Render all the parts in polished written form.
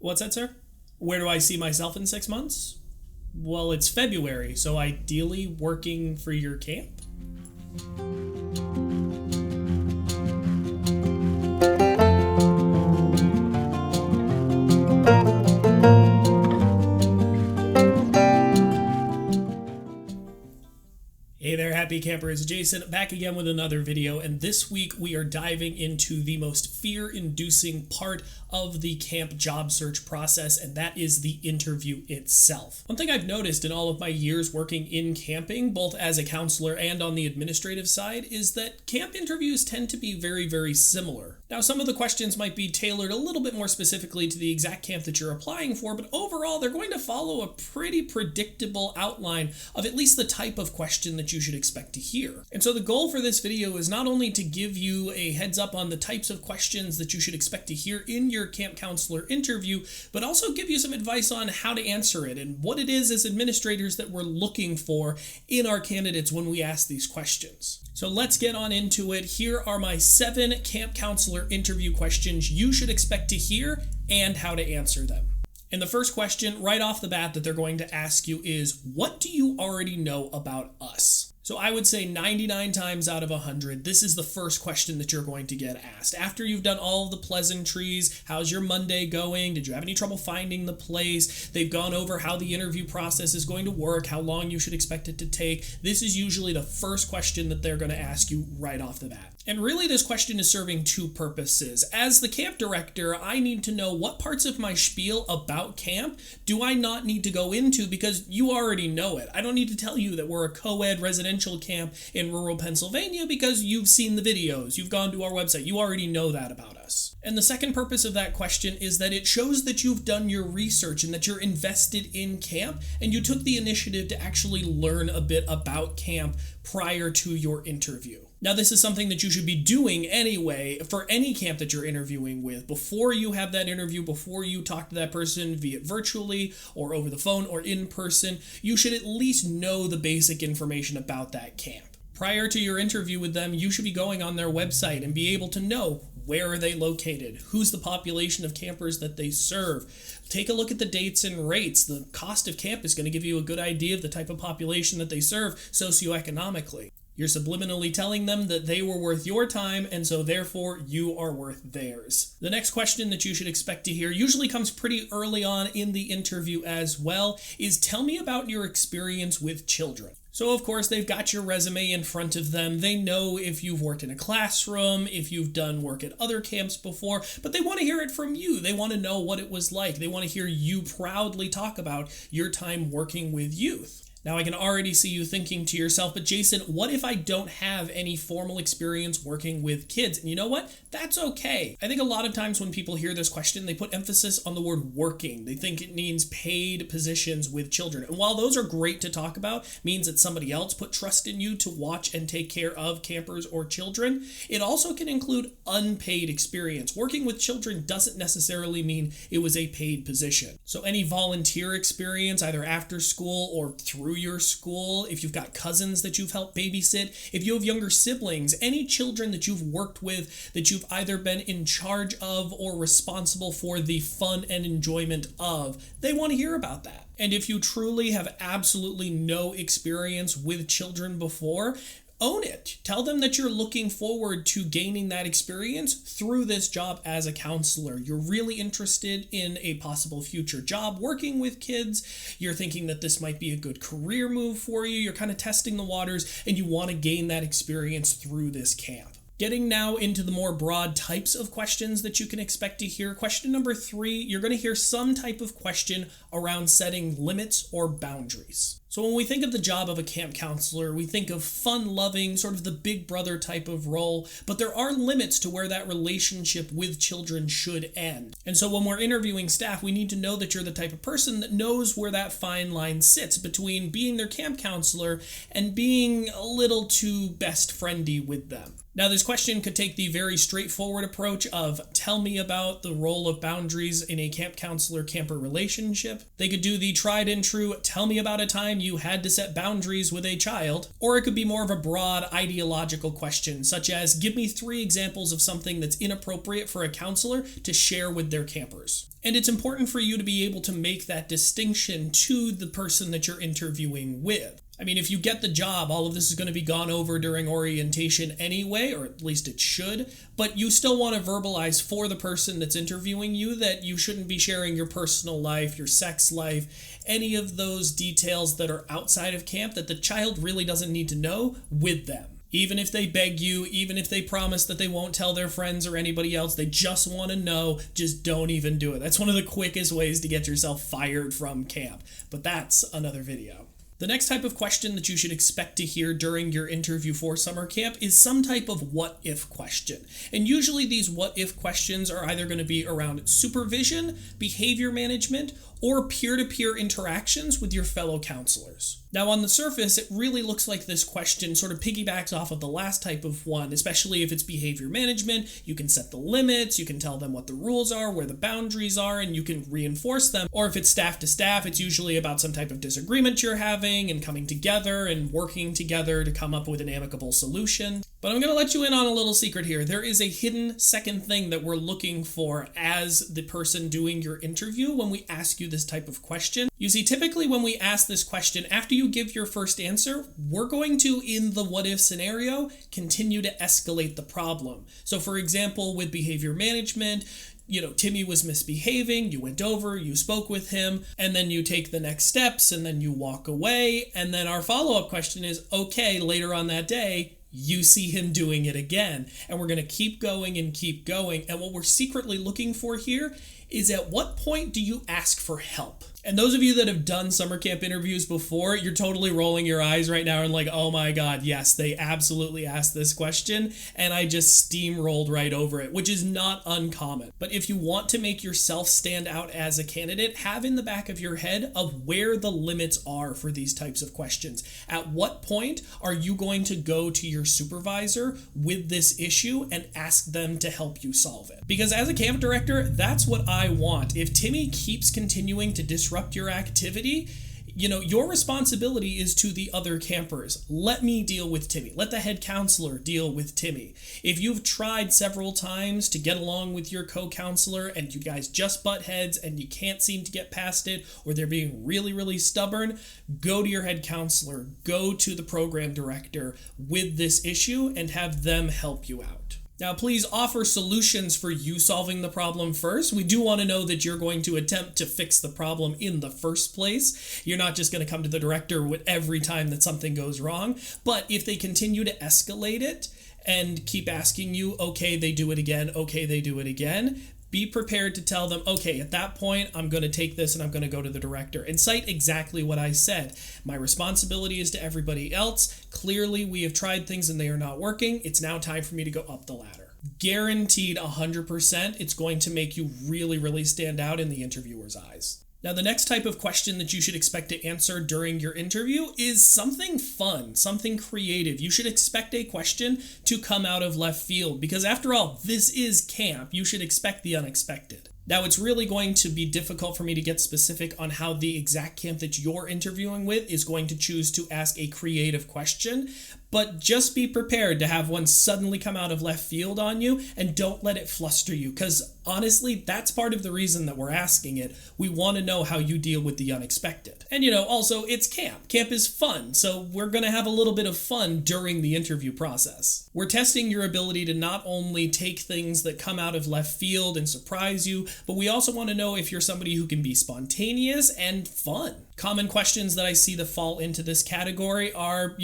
What's that, sir? Where do I see myself in 6 months? Well, it's February, so ideally working for your camp? Hey there, happy campers. Jason back again with another video, and this week we are diving into the most fear-inducing part of the camp job search process, and that is the interview itself. One thing I've noticed in all of my years working in camping, both as a counselor and on the administrative side, is that camp interviews tend to be very, very similar. Now, some of the questions might be tailored a little bit more specifically to the exact camp that you're applying for, but overall, they're going to follow a pretty predictable outline of at least the type of question that you should expect to hear. And so the goal for this video is not only to give you a heads up on the types of questions that you should expect to hear in your camp counselor interview, but also give you some advice on how to answer it and what it is as administrators that we're looking for in our candidates when we ask these questions. So let's get on into it. Here are my 7 camp counselor interview questions you should expect to hear and how to answer them. And the first question right off the bat that they're going to ask you is, what do you already know about us? So I would say 99 times out of 100, this is the first question that you're going to get asked. After you've done all of the pleasantries, how's your Monday going? Did you have any trouble finding the place? They've gone over how the interview process is going to work, how long you should expect it to take. This is usually the first question that they're going to ask you right off the bat. And really this question is serving 2 purposes. As the camp director, I need to know what parts of my spiel about camp do I not need to go into because you already know it. I don't need to tell you that we're a co-ed residential camp in rural Pennsylvania because you've seen the videos, you've gone to our website, you already know that about us. And the second purpose of that question is that it shows that you've done your research and that you're invested in camp and you took the initiative to actually learn a bit about camp prior to your interview. Now, this is something that you should be doing anyway for any camp that you're interviewing with. Before you have that interview, before you talk to that person, be it virtually or over the phone or in person, you should at least know the basic information about that camp. Prior to your interview with them, you should be going on their website and be able to know where are they located, who's the population of campers that they serve. Take a look at the dates and rates. The cost of camp is going to give you a good idea of the type of population that they serve socioeconomically. You're subliminally telling them that they were worth your time, and so therefore you are worth theirs. The next question that you should expect to hear usually comes pretty early on in the interview as well, is tell me about your experience with children. So of course they've got your resume in front of them. They know if you've worked in a classroom, if you've done work at other camps before, but they want to hear it from you. They want to know what it was like. They want to hear you proudly talk about your time working with youth. Now, I can already see you thinking to yourself, but Jason, what if I don't have any formal experience working with kids? And you know what? That's okay. I think a lot of times when people hear this question, they put emphasis on the word working. They think it means paid positions with children. And while those are great to talk about, means that somebody else put trust in you to watch and take care of campers or children, it also can include unpaid experience. Working with children doesn't necessarily mean it was a paid position. So any volunteer experience, either after school or through your school, if you've got cousins that you've helped babysit, if you have younger siblings, any children that you've worked with that you've either been in charge of or responsible for the fun and enjoyment of, they want to hear about that. And if you truly have absolutely no experience with children before, own it. Tell them that you're looking forward to gaining that experience through this job as a counselor. You're really interested in a possible future job working with kids. You're thinking that this might be a good career move for you. You're kind of testing the waters and you want to gain that experience through this camp. Getting now into the more broad types of questions that you can expect to hear. Question number 3, you're going to hear some type of question around setting limits or boundaries. So when we think of the job of a camp counselor, we think of fun-loving, sort of the big brother type of role, but there are limits to where that relationship with children should end. And so when we're interviewing staff, we need to know that you're the type of person that knows where that fine line sits between being their camp counselor and being a little too best friendly with them. Now, this question could take the very straightforward approach of tell me about the role of boundaries in a camp counselor-camper relationship. They could do the tried and true tell me about a time you had to set boundaries with a child. Or it could be more of a broad ideological question, such as, give me 3 examples of something that's inappropriate for a counselor to share with their campers. And it's important for you to be able to make that distinction to the person that you're interviewing with. I mean, if you get the job, all of this is going to be gone over during orientation anyway, or at least it should, but you still want to verbalize for the person that's interviewing you that you shouldn't be sharing your personal life, your sex life, any of those details that are outside of camp that the child really doesn't need to know with them. Even if they beg you, even if they promise that they won't tell their friends or anybody else, they just want to know, just don't even do it. That's one of the quickest ways to get yourself fired from camp, but that's another video. The next type of question that you should expect to hear during your interview for summer camp is some type of what-if question. And usually these what-if questions are either going to be around supervision, behavior management, or peer-to-peer interactions with your fellow counselors. Now, on the surface, it really looks like this question sort of piggybacks off of the last type of one, especially if it's behavior management. You can set the limits, you can tell them what the rules are, where the boundaries are, and you can reinforce them. Or if it's staff to staff, it's usually about some type of disagreement you're having and coming together and working together to come up with an amicable solution. But I'm going to let you in on a little secret here. There is a hidden second thing that we're looking for as the person doing your interview when we ask you this type of question. You see, typically when we ask this question, after you give your first answer, we're going to, in the what-if scenario, continue to escalate the problem. So for example, with behavior management, Timmy was misbehaving, you went over, you spoke with him, and then you take the next steps, and then you walk away, and then our follow-up question is, okay, later on that day, you see him doing it again. And we're going to keep going and keep going. And what we're secretly looking for here is, at what point do you ask for help? And those of you that have done summer camp interviews before, you're totally rolling your eyes right now and like, oh my God, yes, they absolutely asked this question and I just steamrolled right over it, which is not uncommon. But if you want to make yourself stand out as a candidate, have in the back of your head of where the limits are for these types of questions. At what point are you going to go to your supervisor with this issue and ask them to help you solve it? Because as a camp director, that's what I want. If Timmy keeps continuing to disrupt your activity, your responsibility is to the other campers. Let me deal with Timmy. Let the head counselor deal with Timmy. If you've tried several times to get along with your co-counselor and you guys just butt heads and you can't seem to get past it, or they're being really, really stubborn, go to your head counselor, go to the program director with this issue and have them help you out. Now, please offer solutions for you solving the problem first. We do want to know that you're going to attempt to fix the problem in the first place. You're not just going to come to the director with every time that something goes wrong. But if they continue to escalate it and keep asking you, okay, they do it again, okay, they do it again, be prepared to tell them, okay, at that point, I'm going to take this and I'm going to go to the director and cite exactly what I said. My responsibility is to everybody else. Clearly, we have tried things and they are not working. It's now time for me to go up the ladder. Guaranteed 100%, it's going to make you really, really stand out in the interviewer's eyes. Now, the next type of question that you should expect to answer during your interview is something fun, something creative. You should expect a question to come out of left field because, after all, this is camp. You should expect the unexpected. Now, it's really going to be difficult for me to get specific on how the exact camp that you're interviewing with is going to choose to ask a creative question, but just be prepared to have one suddenly come out of left field on you, and don't let it fluster you, because honestly, that's part of the reason that we're asking it. We want to know how you deal with the unexpected. And also, it's camp. Camp is fun, so we're going to have a little bit of fun during the interview process. We're testing your ability to not only take things that come out of left field and surprise you, but we also want to know if you're somebody who can be spontaneous and fun. Common questions that I see that fall into this category are,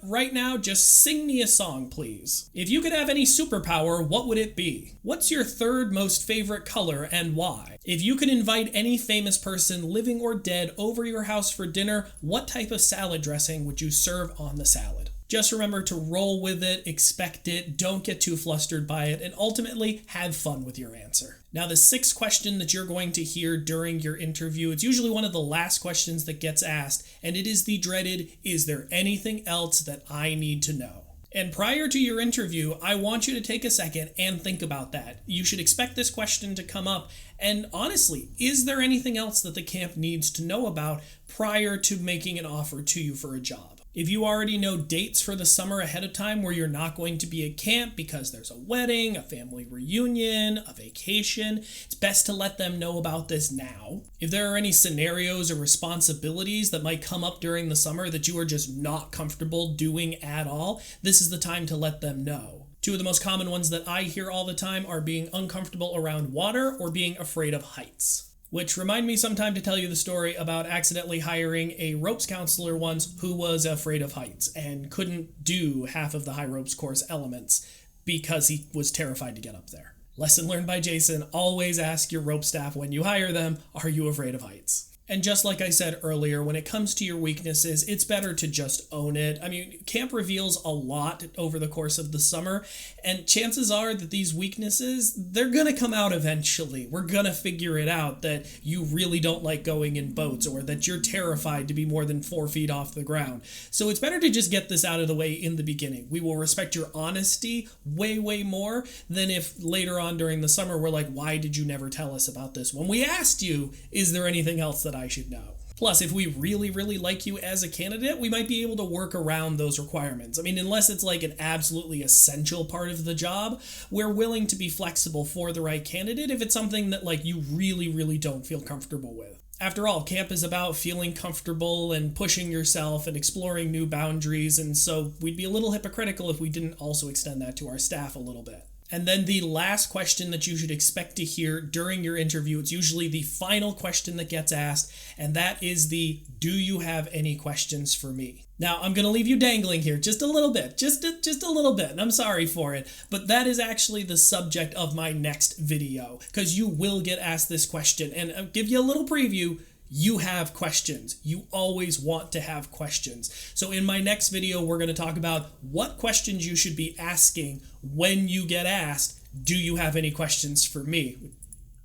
right now, just sing me a song, please. If you could have any superpower, what would it be? What's your third most favorite color and why? If you could invite any famous person, living or dead, over your house for dinner, what type of salad dressing would you serve on the salad? Just remember to roll with it, expect it, don't get too flustered by it, and ultimately have fun with your answer. Now, the sixth question that you're going to hear during your interview, it's usually one of the last questions that gets asked, and it is the dreaded, is there anything else that I need to know? And prior to your interview, I want you to take a second and think about that. You should expect this question to come up. And honestly, is there anything else that the camp needs to know about prior to making an offer to you for a job? If you already know dates for the summer ahead of time where you're not going to be at camp because there's a wedding, a family reunion, a vacation, it's best to let them know about this now. If there are any scenarios or responsibilities that might come up during the summer that you are just not comfortable doing at all, this is the time to let them know. Two of the most common ones that I hear all the time are being uncomfortable around water or being afraid of heights. Which remind me sometime to tell you the story about accidentally hiring a ropes counselor once who was afraid of heights and couldn't do half of the high ropes course elements because he was terrified to get up there. Lesson learned by Jason, always ask your rope staff when you hire them, are you afraid of heights? And just like I said earlier, when it comes to your weaknesses, it's better to just own it. I mean, camp reveals a lot over the course of the summer, and chances are that these weaknesses, they're going to come out eventually. We're going to figure it out that you really don't like going in boats or that you're terrified to be more than 4 feet off the ground. So it's better to just get this out of the way in the beginning. We will respect your honesty way, way more than if later on during the summer we're like, why did you never tell us about this? When we asked you, is there anything else that I should know? Plus, if we really, really like you as a candidate, we might be able to work around those requirements. I mean, unless it's like an absolutely essential part of the job, we're willing to be flexible for the right candidate if it's something that like you really, really don't feel comfortable with. After all, camp is about feeling comfortable and pushing yourself and exploring new boundaries, and so we'd be a little hypocritical if we didn't also extend that to our staff a little bit. And then the last question that you should expect to hear during your interview, it's usually the final question that gets asked, and that is the, do you have any questions for me? Now, I'm going to leave you dangling here just a little bit, just a little bit, and I'm sorry for it, but that is actually the subject of my next video, because you will get asked this question, and I'll give you a little preview. You have questions. You always want to have questions. So in my next video, we're going to talk about what questions you should be asking when you get asked, do you have any questions for me?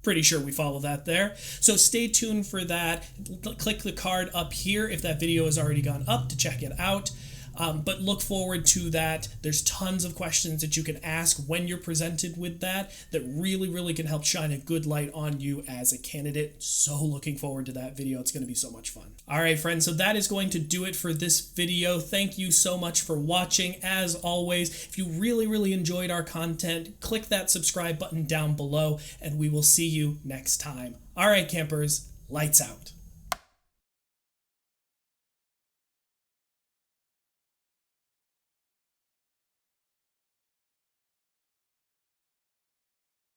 Pretty sure we follow that there. So stay tuned for that. Click the card up here if that video has already gone up to check it out. But look forward to that. There's tons of questions that you can ask when you're presented with that really, really can help shine a good light on you as a candidate. So looking forward to that video. It's going to be so much fun. All right, friends. So that is going to do it for this video. Thank you so much for watching. As always, if you really, really enjoyed our content, click that subscribe button down below, and we will see you next time. All right, campers, lights out.